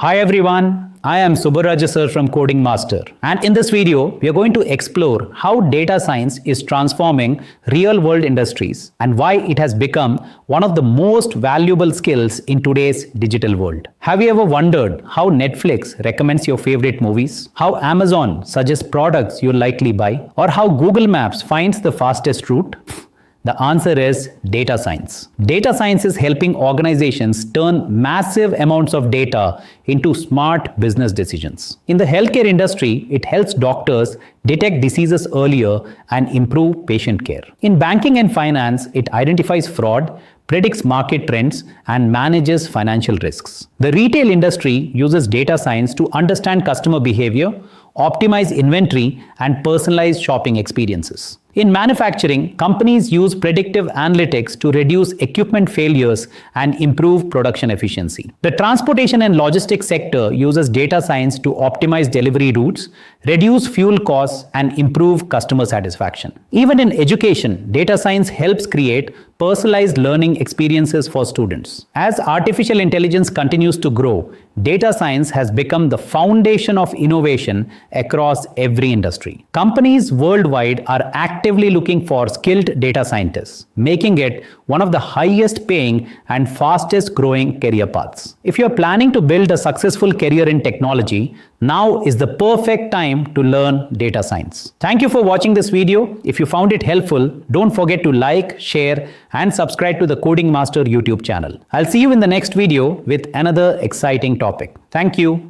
Hi everyone, I am Subbaraju Sir from Coding Master, and in this video we are going to explore how data science is transforming real-world industries and why it has become one of the most valuable skills in today's digital world. Have you ever wondered how Netflix recommends your favorite movies, how Amazon suggests products you'll likely buy, or how Google Maps finds the fastest route? The answer is data science. Data science is helping organizations turn massive amounts of data into smart business decisions. In the healthcare industry, it helps doctors detect diseases earlier and improve patient care. In banking and finance, it identifies fraud, predicts market trends, and manages financial risks. The retail industry uses data science to understand customer behavior, optimize inventory, and personalize shopping experiences. In manufacturing, companies use predictive analytics to reduce equipment failures and improve production efficiency. The transportation and logistics sector uses data science to optimize delivery routes, reduce fuel costs, and improve customer satisfaction. Even in education, data science helps create personalized learning experiences for students. As artificial intelligence continues to grow, data science has become the foundation of innovation across every industry. Companies worldwide are actively looking for skilled data scientists, making it one of the highest paying and fastest growing career paths. If you're planning to build a successful career in technology, now is the perfect time to learn data science. Thank you for watching this video. If you found it helpful, don't forget to like, share, and subscribe to the Coding Master YouTube channel. I'll see you in the next video with another exciting topic. Thank you.